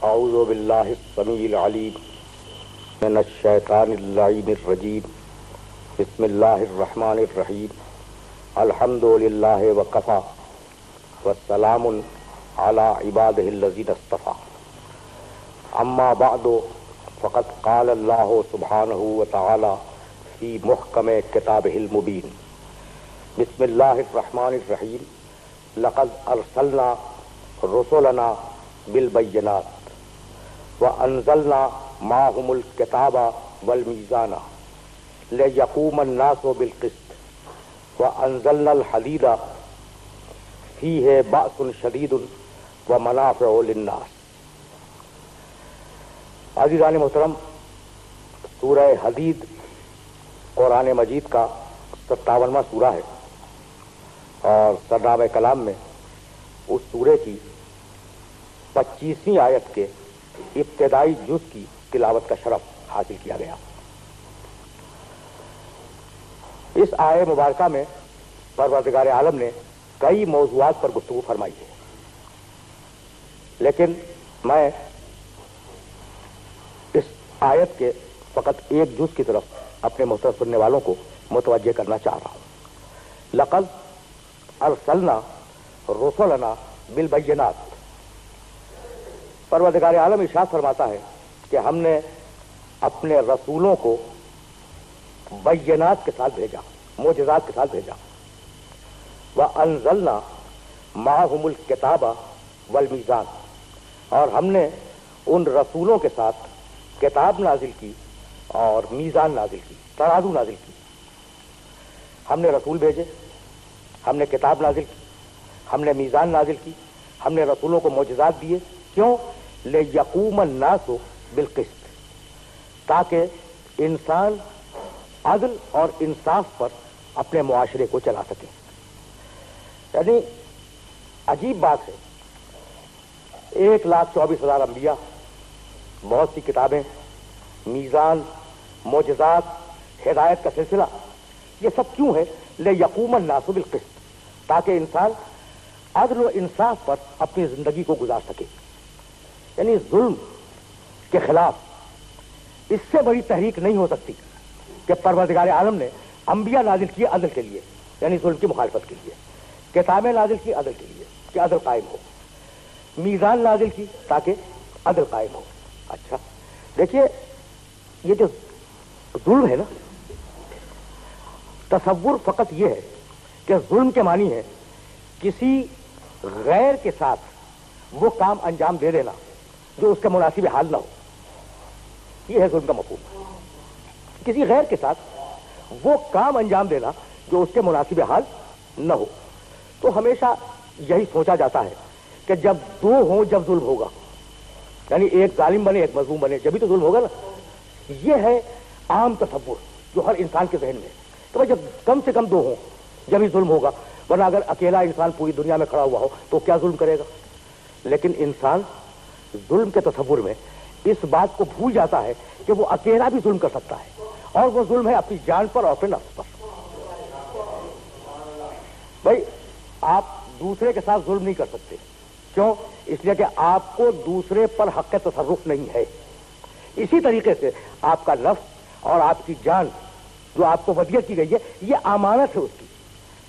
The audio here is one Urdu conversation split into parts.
اعوذ باللہ السمیع العلیم من الشیطان اللعین الرجیم بسم اللہ الرحمن الرحیم الحمد للہ وکفی والسلام علی عبادہ الذین اصطفی اما بعد فقد قال اللہ سبحانہ وتعالی فی محکم کتابہ المبین بسم اللہ الرحمن الرحیم لقد ارسلنا رسلنا بالبینات وانزلنا معهم الکتاب والمیزان لیقوم الناس بالقسط وانزلنا الحدید فیہ بأس شدید ومنافع للناس۔ عزیزان محترم، سورہ حدید قرآن مجید کا 57واں سورہ ہے اور سرنامہ کلام میں اس سورے کی 25ویں آیت کے ابتدائی جز کی تلاوت کا شرف حاصل کیا گیا۔ اس آیہ مبارکہ میں پروردگار عالم نے کئی موضوعات پر گفتگو فرمائی ہے، لیکن میں اس آیت کے فقط ایک جز کی طرف اپنے محترم سننے والوں کو متوجہ کرنا چاہ رہا ہوں۔ لقد ارسلنا رسلنا بالبینات، پروردگار عالم ارشاد فرماتا ہے کہ ہم نے اپنے رسولوں کو بینات کے ساتھ بھیجا، معجزات کے ساتھ بھیجا۔ وَأَنزَلْنَا مَعَهُمُ الْكِتَابَ وَالْمِيزَانَ، اور ہم نے ان رسولوں کے ساتھ کتاب نازل کی اور میزان نازل کی، ترازو نازل کی۔ ہم نے رسول بھیجے، ہم نے کتاب نازل کی، ہم نے میزان نازل کی، ہم نے رسولوں کو معجزات دیے۔ کیوں؟ لِيَقُومَ النَّاسُ بِالْقِسْطِ، تاکہ انسان عدل اور انصاف پر اپنے معاشرے کو چلا سکے۔ یعنی عجیب بات ہے، 1,24,000 انبیاء، بہت سی کتابیں، میزان، معجزات، ہدایت کا سلسلہ، یہ سب کیوں ہے؟ لِيَقُومَ النَّاسُ بِالْقِسْطِ، تاکہ انسان عدل و انصاف پر اپنی زندگی کو گزار سکے۔ یعنی ظلم کے خلاف اس سے بڑی تحریک نہیں ہو سکتی کہ پروردگار عالم نے انبیاء نازل کیے عدل کے لیے، یعنی ظلم کی مخالفت کے لیے، کتابیں نازل کی عدل کے لیے کہ عدل قائم ہو، میزان نازل کی تاکہ عدل قائم ہو۔ اچھا دیکھیے، یہ جو ظلم ہے نا، تصور فقط یہ ہے کہ ظلم کے معنی ہے کسی غیر کے ساتھ وہ کام انجام دے دینا جو اس کے مناسب حال نہ ہو، یہ ہے ظلم کا مفہوم۔ کسی غیر کے ساتھ وہ کام انجام دینا جو اس کے مناسب حال نہ ہو۔ تو ہمیشہ یہی سوچا جاتا ہے کہ جب دو ہوں جب ظلم ہوگا، یعنی ایک ظالم بنے ایک مظلوم بنے، جبھی تو ظلم ہوگا نا۔ یہ ہے عام تصور جو ہر انسان کے ذہن میں ہے کہ بھائی جب کم سے کم دو ہوں جبھی ظلم ہوگا، ورنہ اگر اکیلا انسان پوری دنیا میں کھڑا ہوا ہو تو کیا ظلم کرے گا؟ لیکن انسان ظلم کے تصور میں اس بات کو بھول جاتا ہے کہ وہ اکیلا بھی ظلم کر سکتا ہے، اور وہ ظلم ہے اپنی جان پر اور اپنے نفس پر۔ بھائی آپ دوسرے کے ساتھ ظلم نہیں کر سکتے، کیوں؟ اس لیے کہ آپ کو دوسرے پر حق تصرف نہیں ہے۔ اسی طریقے سے آپ کا نفس اور آپ کی جان جو آپ کو ودیعت کی گئی ہے، یہ امانت ہے اس کی۔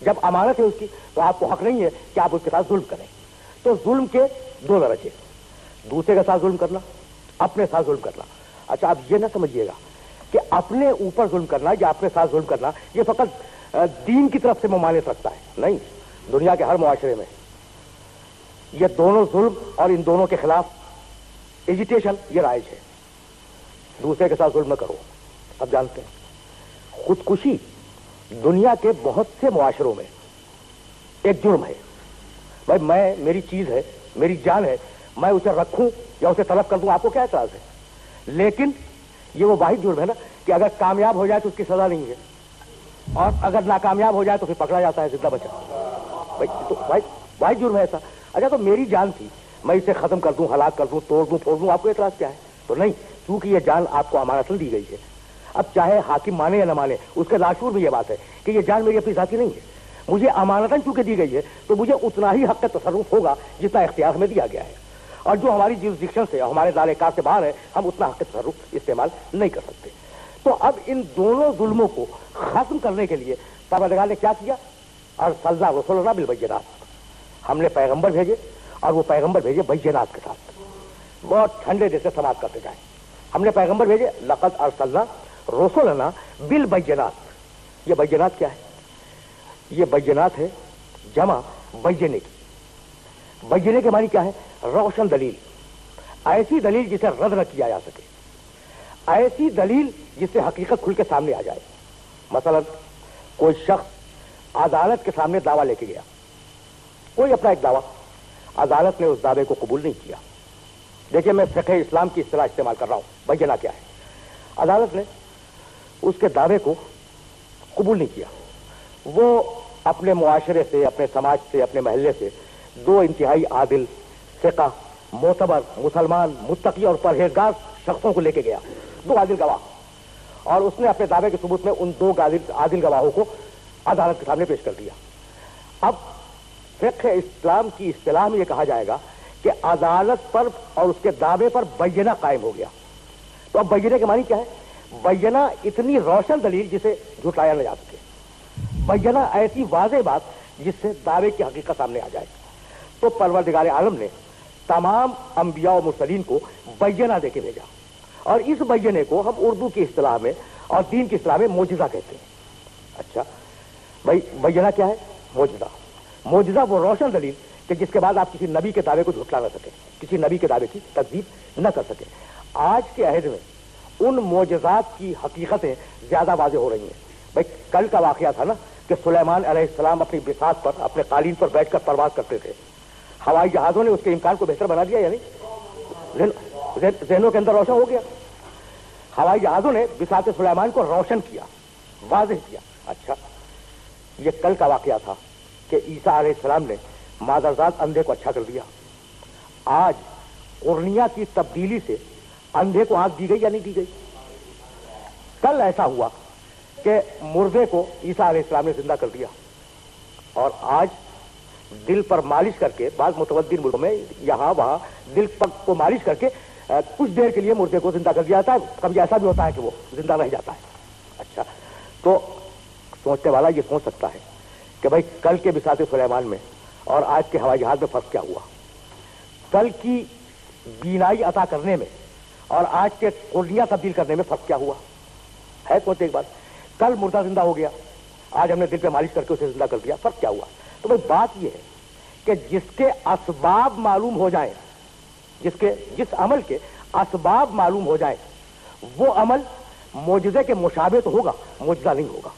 جب امانت ہے اس کی تو آپ کو حق نہیں ہے کہ آپ اس کے ساتھ ظلم کریں۔ تو ظلم کے دو درجے، دوسرے کے ساتھ ظلم کرنا، اپنے ساتھ ظلم کرنا۔ اچھا آپ یہ نہ سمجھیے گا کہ اپنے اوپر ظلم کرنا یا اپنے ساتھ ظلم کرنا یہ فقط دین کی طرف سے ممانعت رکھتا ہے، نہیں، دنیا کے ہر معاشرے میں یہ دونوں ظلم اور ان دونوں کے خلاف ایجیٹیشن یہ رائج ہے۔ دوسرے کے ساتھ ظلم نہ کرو۔ اب جانتے ہیں خودکشی دنیا کے بہت سے معاشروں میں ایک جرم ہے۔ بھائی میری چیز ہے، میری جان ہے، میں اسے رکھوں یا اسے طلب کر دوں، آپ کو کیا اعتراض ہے؟ لیکن یہ وہ واحد جرم ہے نا کہ اگر کامیاب ہو جائے تو اس کی سزا نہیں ہے، اور اگر ناکامیاب ہو جائے تو پھر پکڑا جاتا ہے زندہ بچا۔ تو واحد جرم ہے ایسا۔ اچھا تو میری جان تھی، میں اسے ختم کر دوں، ہلاک کر دوں، توڑ دوں، پھوڑ دوں، آپ کو اعتراض کیا ہے؟ تو نہیں، کیونکہ یہ جان آپ کو امانتاً دی گئی ہے۔ اب چاہے حاکم مانے یا نہ مانے، اس کے لاشعور میں یہ بات ہے کہ یہ جان میری اپنی ذاتی نہیں ہے، مجھے امانتاً چونکہ دی گئی ہے تو مجھے اتنا ہی حق تصرف ہوگا جتنا اختیار میں دیا گیا ہے۔ اور جو ہماری جیوزڈکشن سے ہمارے دائرے کار سے باہر ہے ہم اتنا حق تصرف استعمال نہیں کر سکتے. تو اب ان دونوں ظلموں کو ختم کرنے کے لیے پروردگار نے کیا کیا؟ ارسلنا رسلنا بالبینات، ہم نے پیغمبر بھیجے اور وہ پیغمبر بھیجے بینات کے ساتھ. بہت ٹھنڈے دل سے سماعت کرتے جائیں. ہم نے پیغمبر بھیجے لقد ارسلنا رسلنا بالبینات. یہ بینات کیا ہے؟ یہ بینات ہے جمع بینے کی. بینے کے معنی کیا ہے؟ روشن دلیل، ایسی دلیل جسے رد نہ کیا جا سکے، ایسی دلیل جس سے حقیقت کھل کے سامنے آ جائے. مثلا کوئی شخص عدالت کے سامنے دعویٰ لے کے گیا، کوئی اپنا ایک دعویٰ، عدالت نے اس دعوے کو قبول نہیں کیا. دیکھیے میں فقہ اسلام کی اصطلاح استعمال کر رہا ہوں. بینہ کیا ہے؟ عدالت نے اس کے دعوے کو قبول نہیں کیا. وہ اپنے معاشرے سے، اپنے سماج سے، اپنے محلے سے دو انتہائی عادل، ثقہ، معتبر، مسلمان، متقی اور پرہیزگار شخصوں کو لے کے گیا، دو عادل گواہ، اور اس نے اپنے دعوے کے ثبوت میں ان دو عادل گواہوں کو عدالت کے سامنے پیش کر دیا. اب فقہ اسلام کی اصطلاح میں یہ کہا جائے گا کہ عدالت پر اور اس کے دعوے پر بینہ قائم ہو گیا. تو اب بینہ کے معنی کیا ہے؟ بینہ اتنی روشن دلیل جسے جھٹلایا نہ جا سکے، بینہ ایسی واضح بات جس سے دعوے کی حقیقت سامنے آ جائے. تو پروردگار عالم نے تمام انبیاء و مرسلین کو بینہ دے کے بھیجا، اور اس بینے کو ہم اردو کی اصطلاح میں اور دین کی اصطلاح میں معجزہ کہتے ہیں. اچھا بھائی، بینہ کیا ہے؟ معجزہ. معجزہ وہ روشن دلیل کہ جس کے بعد آپ کسی نبی کے دعوے کو جھٹلا نہ سکیں، کسی نبی کے دعوے کی تکذیب نہ کر سکیں. آج کے عہد میں ان معجزات کی حقیقتیں زیادہ واضح ہو رہی ہیں. بھائی کل کا واقعہ تھا نا کہ سلیمان علیہ السلام اپنی بساط پر، اپنے قالین پر بیٹھ کر پرواز کرتے تھے. ہوائی جہازوں نے اس کے امکان کو بہتر بنا دیا، یعنی ذہنوں کے اندر روشن ہو گیا. ہوائی جہازوں نے بساط سلیمان کو روشن کیا، واضح کیا. اچھا یہ کل کا واقعہ تھا کہ عیسیٰ علیہ السلام نے مادرزاد اندھے کو اچھا کر دیا. آج قرنیہ کی تبدیلی سے اندھے کو آنکھ دی گئی یا نہیں دی گئی؟ کل ایسا ہوا کہ مردے کو عیسیٰ علیہ السلام نے زندہ کر دیا، اور آج دل پر مالش کر کے، بعض متمدن ملکوں میں یہاں وہاں دل کو مالش کر کے کچھ دیر کے لیے مردے کو زندہ کر دیا جاتا ہے. کبھی ایسا بھی ہوتا ہے کہ وہ زندہ رہ جاتا ہے. اچھا تو سوچنے والا یہ سوچ سکتا ہے کہ بھائی کل کے بساط سلیمان میں اور آج کے ہوائی جہاز میں فرق کیا ہوا؟ کل کی بینائی عطا کرنے میں اور آج کے قرنیہ تبدیل کرنے میں فرق کیا ہوا ہے؟ سوچتے ایک بات. کل مردہ زندہ ہو گیا، آج ہم نے دل پہ مالش کر کے اسے زندہ کر دیا، فرق کیا ہوا؟ تو بھائی بات یہ ہے کہ جس کے اسباب معلوم ہو جائیں، جس عمل کے اسباب معلوم ہو جائیں، وہ عمل معجزے کے مشابہ تو ہوگا، معجزہ نہیں ہوگا.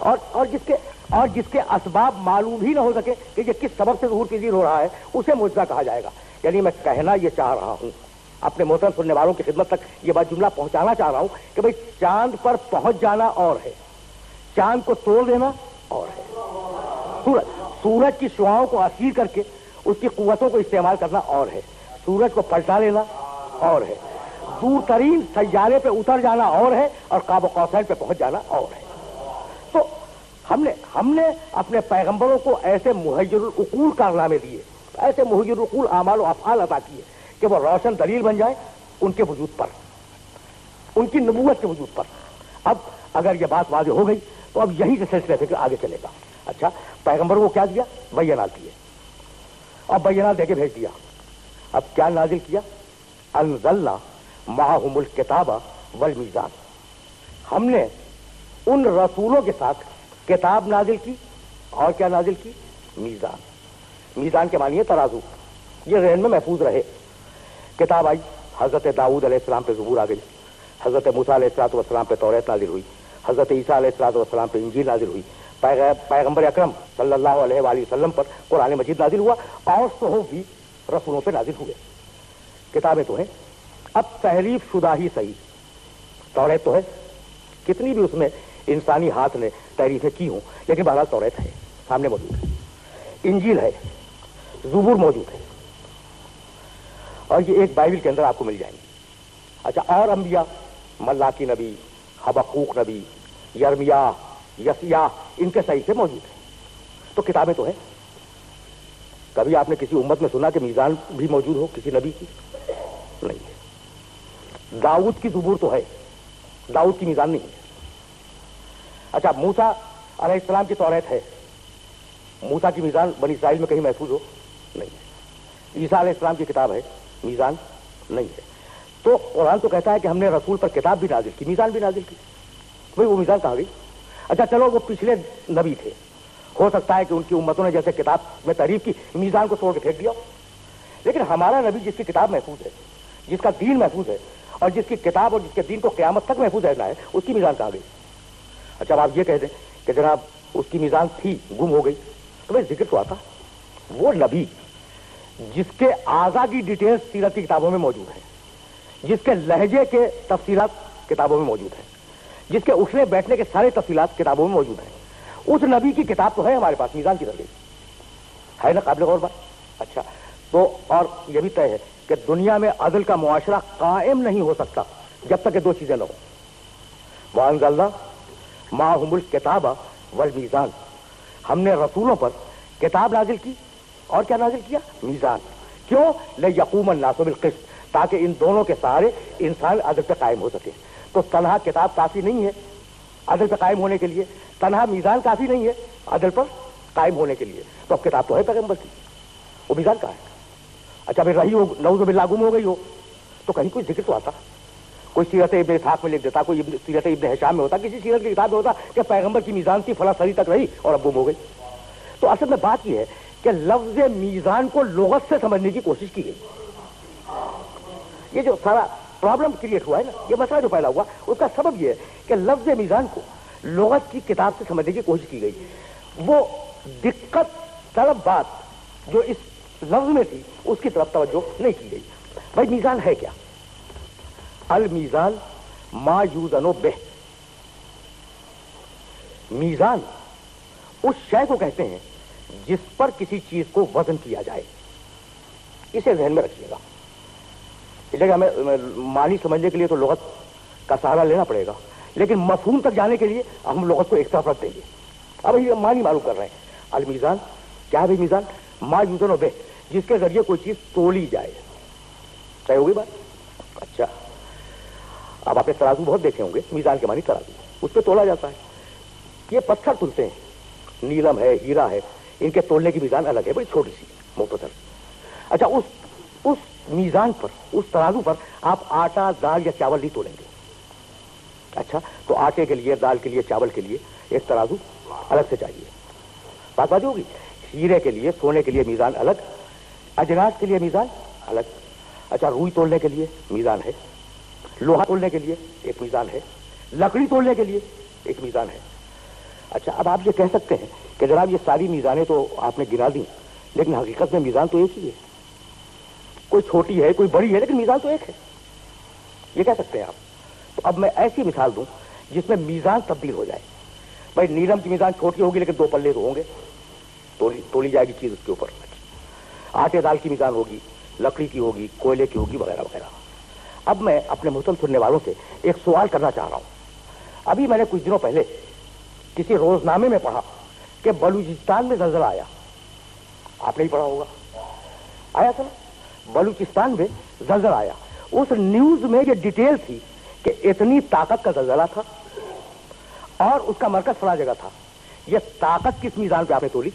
اور جس کے اسباب معلوم ہی نہ ہو سکے کہ یہ کس سبب سے ظہور پذیر ہو رہا ہے، اسے معجزہ کہا جائے گا. یعنی میں کہنا یہ چاہ رہا ہوں، اپنے محترم سننے والوں کی خدمت تک یہ بات جملہ پہنچانا چاہ رہا ہوں کہ بھئی چاند پر پہنچ جانا اور ہے، چاند کو توڑ دینا اور ہے، سورج کی شعاؤں کو اسیر کر کے اس کی قوتوں کو استعمال کرنا اور ہے، سورج کو پلٹا لینا اور ہے، دور ترین سیارے پہ اتر جانا اور ہے، اور قاب قوسین پہ پہنچ جانا اور ہے. تو ہم نے اپنے پیغمبروں کو ایسے محیر العقول کارنامے دیے، ایسے محیر العقول اعمال و افعال عطا کیے کہ وہ روشن دلیل بن جائیں ان کے وجود پر، ان کی نبوت کے وجود پر. اب اگر یہ بات واضح ہو گئی تو اب یہی سے سلسلہ فکر آگے چلے گا. اچھا پیغمبروں کو کیا دیا؟ بینات دیے، اور بینات دے کے بھیج دیا. اب کیا نازل کیا؟ انزلنا معہم الکتاب والمیزان. ہم نے ان رسولوں کے ساتھ کتاب نازل کی، اور کیا نازل کی؟ میزان. میزان کے معنی ہے ترازو. یہ ذہن میں محفوظ رہے. کتاب آئی، حضرت داؤد علیہ السلام پہ زبور آ گئی، حضرت موسیٰ علیہ السلام پہ توریت نازل ہوئی، حضرت عیسیٰ علیہ السلام پہ انجیل نازل ہوئی، پیغمبر اکرم صلی اللہ علیہ وآلہ وسلم پر قرآن مجید نازل ہوا، اور صحف بھی رسولوں پہ نازل ہوئے. کتابیں تو ہیں. اب تحریف شدہ ہی صحیح، توریت تو ہے، کتنی بھی اس میں انسانی ہاتھ نے تحریفیں کی ہوں، لیکن بہرحال توریت ہے، سامنے موجود ہے. انجیل ہے، زبور موجود ہے، اور یہ ایک بائبل کے اندر آپ کو مل جائیں گی. اچھا اور انبیاء، ملاکی نبی، حبقوق نبی، یرمیاہ، یسیاہ، ان کے صحیح سے موجود ہیں. تو کتابیں تو ہیں. کبھی آپ نے کسی امت میں سنا کہ میزان بھی موجود ہو کسی نبی کی؟ نہیں ہے. داؤد کی زبور تو ہے، داؤد کی میزان نہیں ہے. اچھا موسیٰ علیہ السلام کی توریت ہے، موسیٰ کی میزان بنی اسرائیل میں کہیں محفوظ ہو؟ نہیں ہے. عیسیٰ علیہ السلام کی کتاب ہے، میزان نہیں ہے. تو قرآن تو کہتا ہے کہ ہم نے رسول پر کتاب بھی نازل کی، میزان بھی نازل کی. بھئی وہ میزان کہاں گئی؟ اچھا چلو وہ پچھلے نبی تھے، ہو سکتا ہے کہ ان کی امتوں نے جیسے کتاب میں تعریف کی میزان کو توڑ کے پھینک دیا، لیکن ہمارا نبی جس کی کتاب محفوظ ہے، جس کا دین محفوظ ہے، اور جس کی کتاب اور جس کے دین کو قیامت تک محفوظ رہنا ہے، اس کی میزان کہاں گئی؟ اچھا اب آپ یہ کہہ دیں کہ جناب اس کی میزان تھی گم ہو گئی، تو بھائی ذکر تو آتا وہ نبی جس کے اعضاء کی ڈیٹیلز سیرت کی کتابوں میں موجود ہیں، جس کے لہجے کے تفصیلات کتابوں میں موجود ہیں، جس کے اٹھنے بیٹھنے کے سارے تفصیلات کتابوں میں موجود ہیں، اس نبی کی کتاب تو ہے ہمارے پاس، میزان کی طرح ہے نا، قابل غور بات. اچھا تو اور یہ بھی طے ہے کہ دنیا میں عدل کا معاشرہ قائم نہیں ہو سکتا جب تک کہ دو چیزیں نہ ہوں. وَأَنزَلْنَا مَعَهُمُ الْكِتَابَ وَالْمِيزَانَ، ہم نے رسولوں پر کتاب نازل کی اور کیا نازل کیا؟ میزان. کیوں؟ لِيَقُومَ النَّاسُ بِالْقِسْطِ، تاکہ ان دونوں کے سہارے انسان عدل پہ قائم ہو سکے. تو تنہا کتاب کافی نہیں ہے عدل پہ قائم ہونے کے لیے، تنہا میزان کافی نہیں ہے عدل پر قائم ہونے کے لیے. تو اب کتاب تو ہے پیغمبر کی، وہ میزان کہاں ہے؟ اچھا پھر رہی ہو نعوذ باللہ گم ہو گئی ہو تو کہیں کوئی ذکر تو آتا، کوئی سیرت ابن اسحاق میں لکھ دیتا، کوئی سیرت ابن ہشام میں ہوتا، کسی سیرت کی کتاب میں ہوتا کہ پیغمبر کی میزان تھی فلاں صدی تک رہی اور اب گم ہو گئی. تو اصل میں بات یہ ہے کہ لفظ میزان کو لغت سے سمجھنے کی کوشش کی گئی. یہ جو سارا پرابلم کریٹ ہوا ہے نا، یہ مسئلہ جو پیدا ہوا اس کا سبب یہ ہے کہ لفظ میزان کو لغت کی کتاب سے سمجھنے کی کوشش کی گئی. وہ دقت طلب بات جو اس لفظ میں تھی اس کی طرف توجہ نہیں کی گئی. بھائی میزان ہے کیا؟ المیزان ما یوزن بہ، میزان اس شے کو کہتے ہیں جس پر کسی چیز کو وزن کیا جائے. اسے ذہن میں رکھیے گا. اس لیے ہمیں معنی سمجھنے کے لیے تو لغت کا سہارا لینا پڑے گا، لیکن مفہوم تک جانے کے لیے ہم لغت کو ایک طرف رکھ دیں گے. اب یہ معنی معلوم کر رہے ہیں. المیزان کیا ہے؟ میزان ما یوزن بہ، جس کے ذریعے کوئی چیز تولی جائے. صحیح ہوگی بات؟ اچھا اب آپ نے ترازو بہت دیکھے ہوں گے، میزان کے معنی ترازو، اس پہ تولا جاتا ہے. یہ پتھر تلتے ہیں، نیلم ہے، ہیرا ہے، ان کے تولنے کی میزان الگ ہے، بڑی چھوٹی سی مختصر. اچھا اس میزان پر، اس ترازو پر آپ آٹا، دال یا چاول نہیں تولیں گے. اچھا تو آٹے کے لیے، دال کے لیے، چاول کے لیے ایک ترازو الگ سے چاہیے. بات بات ہوگی. ہیرے کے لیے، سونے کے لیے میزان الگ، اجناس کے لیے میزان الگ. اچھا روئی تولنے کے لیے میزان ہے، لوہا تولنے کے لیے ایک میزان ہے، لکڑی تولنے کے لیے ایک میزان ہے. اچھا اب آپ یہ کہہ سکتے ہیں کہ جناب یہ ساری میزانیں تو آپ نے گنا دیں، لیکن حقیقت میں میزان تو ایک ہی ہے. کوئی چھوٹی ہے، کوئی بڑی ہے، لیکن میزان تو ایک ہے. یہ کہہ سکتے ہیں آپ. تو اب میں ایسی مثال دوں جس میں میزان تبدیل ہو جائے. بھائی نیلم کی میزان چھوٹی ہوگی لیکن 2 پلے تو ہوں گے، تولی جائے گی چیز اس کے اوپر. آٹے دال کی میزان ہوگی، لکڑی کی ہوگی، کوئلے کی ہوگی، وغیرہ وغیرہ. اب میں اپنے محترم سننے والوں سے ایک سوال کرنا چاہ رہا ہوں. ابھی میں نے کچھ دنوں پہلے کسی روزنامے میں پڑھا کہ بلوچستان میں زلزلہ آیا. آپ نے ہی پڑھا ہوگا، آیا تھا نا، بلوچستان میں زلزلہ آیا. اس نیوز میں یہ ڈیٹیل تھی کہ اتنی طاقت کا زلزلہ تھا اور اس کا مرکز فلاں جگہ تھا. یہ طاقت کس میزان پہ آپ نے تولی؟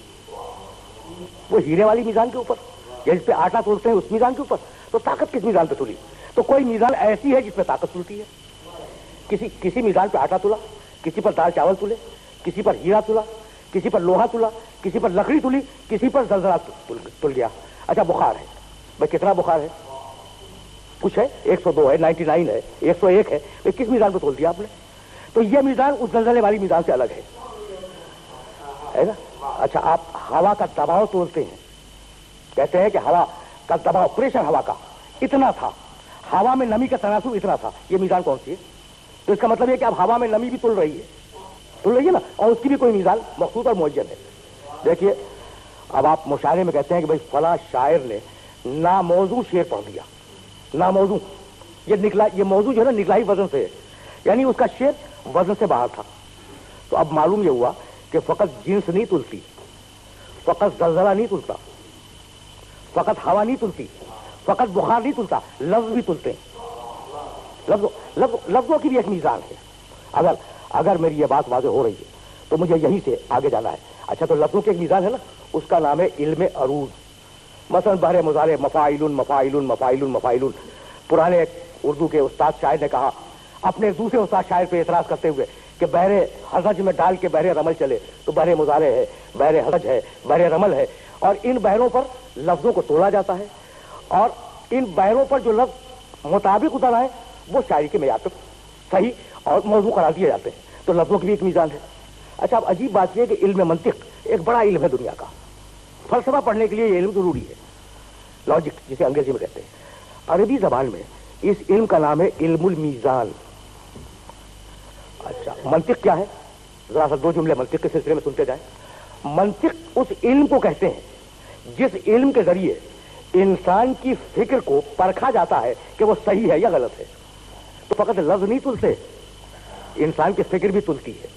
وہ ہیرے والی میزان کے اوپر، یا جس پہ آٹا تولتے ہیں اس میزان کے اوپر. تو طاقت کس میزان پہ تولی؟ تو کوئی میزان ایسی ہے جس پہ طاقت تلتی ہے. کسی میزان پہ آٹا تلا، کسی پر دال چاول تلے، کسی پر ہیرا تلا، کسی پر لوہا تلا، کسی پر لکڑی تلی، کسی پر زلزلہ تل گیا. اچھا بخار ہے، بھائی کتنا بخار ہے؟ کچھ ہے، 102 ہے، 99 ہے، 101 ہے. بھائی کس میزان پہ تول دیا آپ نے؟ تو یہ میزان اس زلزلے والی میزان سے الگ ہے نا. اچھا آپ ہوا کا دباؤ تولتے ہیں، کہتے ہیں کہ ہوا کا دباؤ، پریشر ہوا کا اتنا تھا، ہوا میں نمی کا تناسب اتنا تھا. یہ میزان کون سی ہے؟ تو اس کا مطلب یہ کہ اب ہوا میں نمی بھی تل رہی ہے نا، اور اس کی بھی کوئی میزان مخصوص اور معین ہے. دیکھیے اب آپ مشاعرے میں کہتے ہیں کہ بھائی فلاں شاعر نے ناموضوع شعر پڑھ دیا. ناموضوع یہ موضوع جو ہے نا نکلا ہی وزن سے ہے، یعنی اس کا شعر وزن سے باہر تھا. تو اب معلوم یہ ہوا کہ فقط جنس نہیں تلتی، فقط زلزلہ نہیں تلتا، فقط ہوا نہیں تلتی، فقط بخار نہیں تلتا، لفظ بھی تلتے ہیں. لفظوں کی بھی ایک میزان ہے. اگر میری یہ بات واضح ہو رہی ہے تو مجھے یہیں سے آگے جانا ہے. اچھا، تو لفظوں کی ایک میزان ہے نا، اس کا نام ہے علم عروض. مثلا بحر مضارع مفاعل مفاعل مفاعل مفاعل. پرانے اردو کے استاد شاعر نے کہا اپنے دوسرے استاد شاعر پہ اعتراض کرتے ہوئے کہ بحر حضج میں ڈال کے بحر رمل چلے تو بحر مضارع ہے، بحر حضج ہے، بحر رمل ہے، اور ان بحروں پر لفظوں کو تولا جاتا ہے، اور ان بحروں پر جو لفظ مطابق اتر آئے وہ شاعری کے معیار پر صحیح اور موضوع قرار دیے جاتے ہیں. تو لفظوں کی بھی ایک میزان ہے. اچھا، اب عجیب بات یہ ہے کہ علم منطق ایک بڑا علم ہے دنیا کا. فلسفہ پڑھنے کے لیے یہ علم ضروری ہے، لاجک جسے انگریزی میں کہتے ہیں. عربی زبان میں اس علم کا نام ہے علم المیزان. اچھا، منطق کیا ہے؟ ذرا سا دو جملے منطق کے سلسلے میں سنتے جائیں. منطق اس علم کو کہتے ہیں جس علم کے ذریعے انسان کی فکر کو پرکھا جاتا ہے کہ وہ صحیح ہے یا غلط ہے. تو فقط لفظ نہیں تلتے، انسان کی فکر بھی تلتی ہے.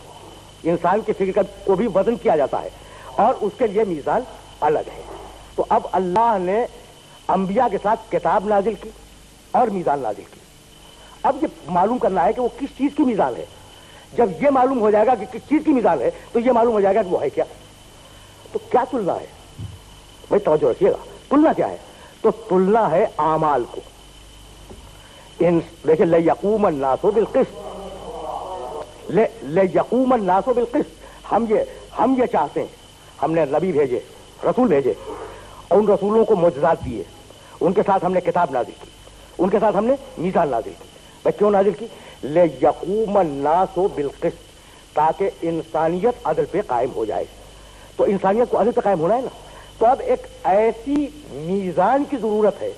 انسان کی فکر کو بھی وزن کیا جاتا ہے اور اس کے لیے میزان الگ ہے. تو اب اللہ نے انبیاء کے ساتھ کتاب نازل کی اور میزان نازل کی. اب یہ معلوم کرنا ہے کہ وہ کس چیز کی میزان ہے. جب یہ معلوم ہو جائے گا کہ کس چیز کی میزان ہے تو یہ معلوم ہو جائے گا کہ وہ ہے کیا. تو کیا تلنا ہے بھائی؟ توجہ رکھیے گا. تلنا کیا ہے؟ تو تلنا ہے اعمال کو. دیکھیں، لَيَقُومَ النَّاسُ بِالْقِسْطِ، لَيَقُومَ النَّاسُ بِالْقِسْطِ. ہم یہ چاہتے ہیں. ہم نے نبی بھیجے، رسول بھیجے، اور ان رسولوں کو معجزات دیے. ان کے ساتھ ہم نے کتاب نازل کی، ان کے ساتھ ہم نے میزان نازل کی. بھائی کیوں نازل کی؟ لِيَقُومَ النَّاسُ بِالْقِسْطِ، تاکہ انسانیت عدل پہ قائم ہو جائے. تو انسانیت کو عدل پہ قائم ہونا ہے نا. تو اب ایک ایسی میزان کی ضرورت ہے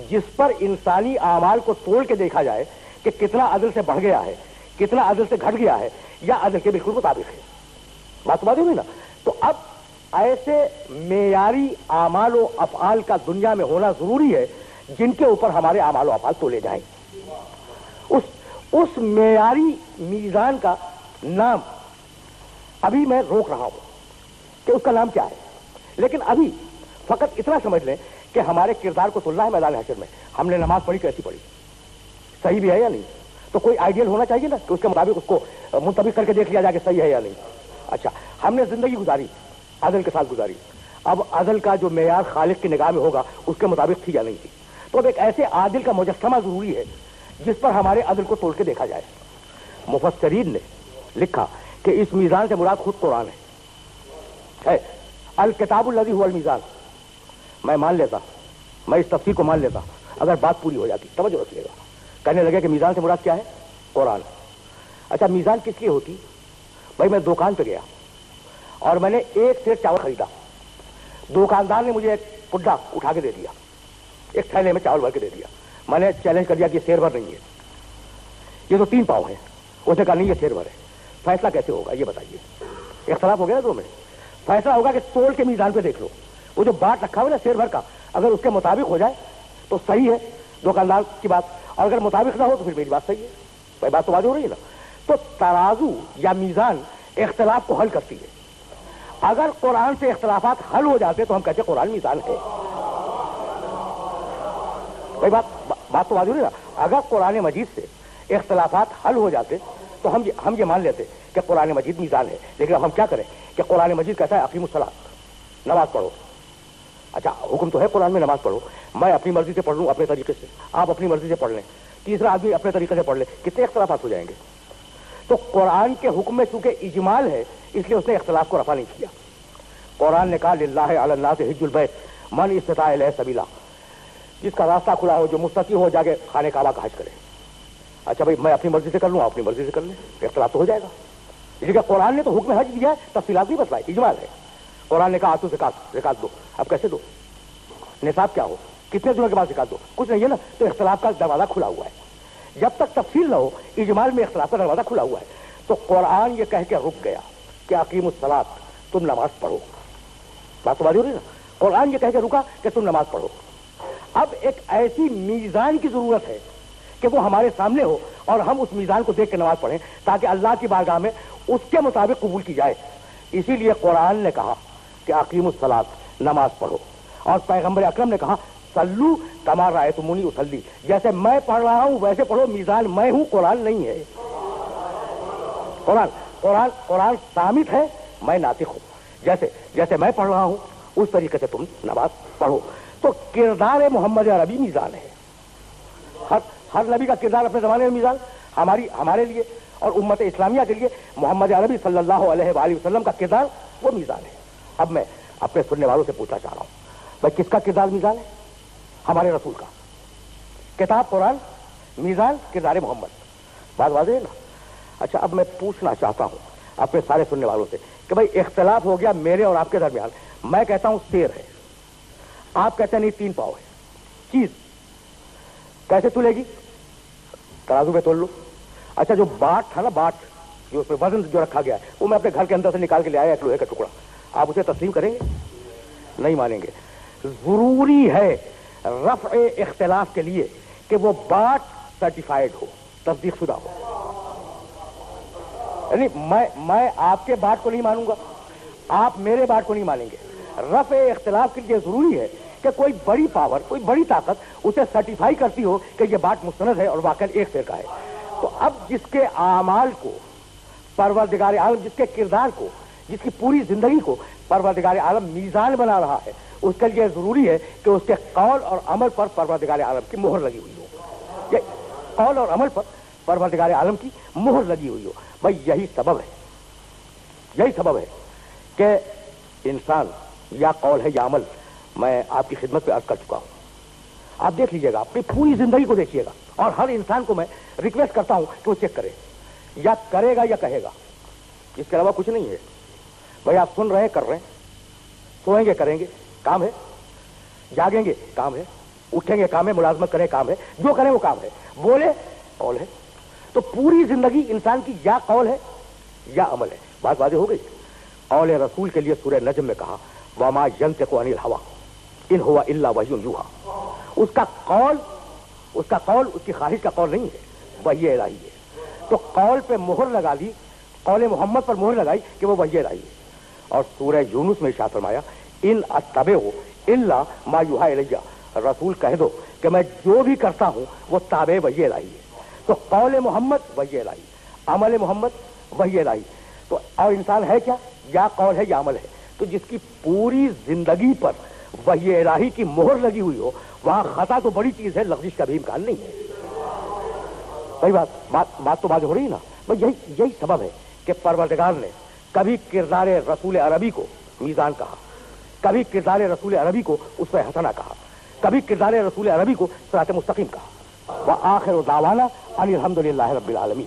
جس پر انسانی اعمال کو تول کے دیکھا جائے کہ کتنا عدل سے بڑھ گیا ہے، کتنا عدل سے گھٹ گیا ہے، یا عدل کے بالکل مطابق ہے. بات ہوئی نا. تو اب ایسے معیاری اعمال و افعال کا دنیا میں ہونا ضروری ہے جن کے اوپر ہمارے اعمال و افعال تولے جائیں. اس معیاری میزان کا نام ابھی میں روک رہا ہوں کہ اس کا نام کیا ہے. لیکن ابھی فقط اتنا سمجھ لیں کہ ہمارے کردار کو تلنا ہے میدان حشر میں. ہم نے نماز پڑھی، کیسی پڑھی، صحیح بھی ہے یا نہیں. تو کوئی آئیڈیل ہونا چاہیے نا کہ اس کے مطابق اس کو منطبق کر کے دیکھ لیا جائے کہ صحیح ہے یا نہیں. اچھا، ہم نے زندگی گزاری، عدل کے ساتھ گزاری. اب عدل کا جو معیار خالق کی نگاہ میں ہوگا اس کے مطابق تھی یا نہیں تھی. تو اب ایک ایسے عادل کا مجسمہ ضروری ہے جس پر ہمارے عدل کو تول کے دیکھا جائے. مفسرین نے لکھا کہ اس میزان سے مراد خود قرآن ہے. الکتاب الذی هو المیزان. میں مان لیتا، میں اس تفسیر کو مان لیتا اگر بات پوری ہو جاتی. توجہ رکھیے گا. کہنے لگے کہ میزان سے مراد کیا ہے؟ قرآن. اچھا، میزان کس لیے ہوتی؟ بھائی میں دکان پہ گیا اور میں نے ایک سیر چاول خریدا. دکاندار نے مجھے ایک پڈا اٹھا کے دے دیا، ایک تھیلے میں چاول بھر کے دے دیا. میں نے چیلنج کر دیا کہ یہ سیر بھر نہیں ہے، یہ تو 3 پاؤں ہے. اس نے کہا نہیں، یہ سیر بھر ہے. فیصلہ کیسے ہوگا یہ بتائیے؟ اختلاف ہو گیا نا دو میں. فیصلہ ہوگا کہ تول کے میزان پہ دیکھ لو. وہ جو بانٹ رکھا ہوا نا سیر بھر کا، اگر اس کے مطابق ہو جائے تو صحیح ہے دکاندار کی بات، اور اگر مطابق نہ ہو تو پھر میری بات صحیح ہے. بھائی بات تو واضح ہو رہی ہے نا. تو ترازو یا میزان اختلاف کو حل کرتی ہے. اگر قرآن سے اختلافات حل ہو جاتے تو ہم کہتے قرآن میزان ہے. بھائی بات تو واضح ہو رہی ہے نا. اگر قرآن مجید سے اختلافات حل ہو جاتے تو ہم یہ مان لیتے کہ قرآن مجید میزان ہے. لیکن اب ہم کیا کریں کہ قرآن مجید کہتا ہے اقیموا الصلاۃ، نماز پڑھو. اچھا، حکم تو ہے قرآن میں نماز پڑھو. میں اپنی مرضی سے پڑھ لوں اپنے طریقے سے، آپ اپنی مرضی سے پڑھ لیں، تیسرا آدمی اپنے طریقے سے پڑھ لے، کتنے اختلافات ہو جائیں گے. تو قرآن کے حکم میں چونکہ اجمال ہے اس لیے اس نے اختلاف کو رفع نہیں کیا. قرآن نے کہا للہ علی الناس حج البیت من استطاع الیہ سبیلا. جس کا راستہ کھلا ہو، جو مستطیع ہو، جا کے خانہ کعبہ کا حج کرے. اچھا بھائی، میں اپنی مرضی سے کر لوں، آپ اپنی مرضی سے کر لیں، اختلاف تو ہو جائے گا. لیکن قرآن نے تو حکم حج دیا ہے، تفصیلات نہیں بتلائی، اجمال ہے. قرآن نے کہا آتو زکات دو. اب کیسے دو؟ نصاب کیا ہو، کتنے دنوں کے بعد زکات دو؟ کچھ نہیں ہے نا. تو اختلاف کا دروازہ کھلا ہوا ہے. جب تک تفصیل نہ ہو اجمال میں اختلاف کا دروازہ کھلا ہوا ہے. تو قرآن یہ کہہ کے رک گیا کہ اقیموا الصلاۃ، تم نماز پڑھو. بات تو واضح ہو رہی ہے نا. قرآن یہ کہہ کے رکا کہ تم نماز پڑھو. اب ایک ایسی میزان کی ضرورت ہے کہ وہ ہمارے سامنے ہو اور ہم اس میزان کو دیکھ کے نماز پڑھیں تاکہ اللہ کی بارگاہ میں اس کے مطابق قبول کی جائے. اسی لیے قرآن نے کہا کہ اقیموا الصلاۃ، نماز پڑھو. اور پیغمبر اکرم نے کہا صلو کما رأیتمونی اصلی، جیسے میں پڑھ رہا ہوں ویسے پڑھو، میزان میں ہوں، قرآن نہیں ہے۔ قرآن ثابت ہے، میں ناطق ہوں، جیسے میں پڑھ رہا ہوں اس طریقے سے تم نماز پڑھو۔ تو کردار محمد عربی میزان ہے، ہر نبی کا کردار اپنے زمانے میں میزان، ہمارے لیے اور امت اسلامیہ کے لیے محمد عربی صلی اللہ علیہ وآلہ وسلم کا کردار وہ میزان ہے۔ اب میں اپنے سننے والوں سے پوچھنا چاہ رہا ہوں، بھائی کس کا کردار میزان ہے؟ ہمارے رسول کا۔ کتاب قرآن، میزان کردار محمد، بات واضح ہے نا؟ اچھا اب میں پوچھنا چاہتا ہوں اپنے سارے سننے والوں سے کہ بھائی اختلاف ہو گیا میرے اور آپ کے درمیان، میں کہتا ہوں شیر ہے، آپ کہتے ہیں نہیں 3 پاؤ ہے، چیز کیسے تلے گی؟ ترازو پہ تول لو۔ اچھا جو باٹ تھا نا، باٹ جو اس پہ وزن جو رکھا گیا ہے، وہ میں اپنے گھر کے اندر سے نکال کے لے آیا ایک لوہے کا ٹکڑا، آپ اسے تسلیم کریں گے؟ نہیں مانیں گے۔ ضروری ہے رفع اختلاف کے لیے کہ وہ باٹ سرٹیفائڈ ہو، تصدیق شدہ ہو۔ یعنی میں آپ کے باٹ کو نہیں مانوں گا، آپ میرے باٹ کو نہیں مانیں گے۔ رفع اختلاف کے لیے ضروری ہے کہ کوئی بڑی پاور، کوئی بڑی طاقت اسے سرٹیفائی کرتی ہو کہ یہ بات مستند ہے اور واقعی ایک سیر کا ہے۔ تو اب جس کے اعمال کو پروردگار عالم، جس کے کردار کو، جس کی پوری زندگی کو پروردگار عالم میزان بنا رہا ہے، اس کے لیے ضروری ہے کہ اس کے قول اور عمل پر پروردگار عالم کی مہر لگی ہوئی ہو، قول اور عمل پر پروردگار عالم کی مہر لگی ہوئی ہو۔ بھائی یہی سبب ہے کہ انسان یا قول ہے یا عمل، میں آپ کی خدمت پہ عرض کر چکا ہوں، آپ دیکھ لیجئے گا، اپنی پوری زندگی کو دیکھیے گا، اور ہر انسان کو میں ریکویسٹ کرتا ہوں کہ وہ چیک کرے، یا کرے گا یا کہے گا، اس کے علاوہ کچھ نہیں ہے۔ بھائی آپ سن رہے ہیں، کر رہے ہیں، سوئیں گے کریں گے، کام ہے، جاگیں گے کام ہے، اٹھیں گے کام ہے، ملازمت کریں کام ہے، جو کریں وہ کام ہے، بولے قول ہے۔ تو پوری زندگی انسان کی یا قول ہے یا عمل ہے۔ بات واضح ہو گئی۔ قول رسول کے لیے سورہ نجم میں کہا وما ينطق عن الهوى ان هو الا وحی یوحی، اس کا قول اس کی خواہش کا قول نہیں ہے، وحی الہی ہے۔ تو قول پہ مہر لگا دی، قول محمد پر مہر لگائی کہ وہ وحی الہی ہے۔ اور سورہ یونس میں ارشاد فرمایا ان اتبع الا ما یوحی الی، رسول کہہ دو کہ میں جو بھی کرتا ہوں وہ تابع وحی الہی ہے۔ تو قول محمد وحی الہی، عمل محمد وحی الہی۔ تو اور انسان ہے کیا؟ یا قول ہے یا عمل ہے۔ تو جس کی پوری زندگی پر وحی الہی کی مہر لگی ہوئی ہو، وہاں خطا تو بڑی چیز ہے، لغزش کا بھی امکان نہیں ہے۔ بھائی بات تو بات ہو رہی ہے نا؟ یہی سبب ہے کہ پروردگار نے کبھی کردار رسول عربی کو میزان کہا، کبھی کردار رسول عربی کو اس پہ حسنہ کہا، کبھی کردار رسول عربی کو صراط مستقیم کہا۔ وآخر دعوانا ان الحمد للہ رب العالمین۔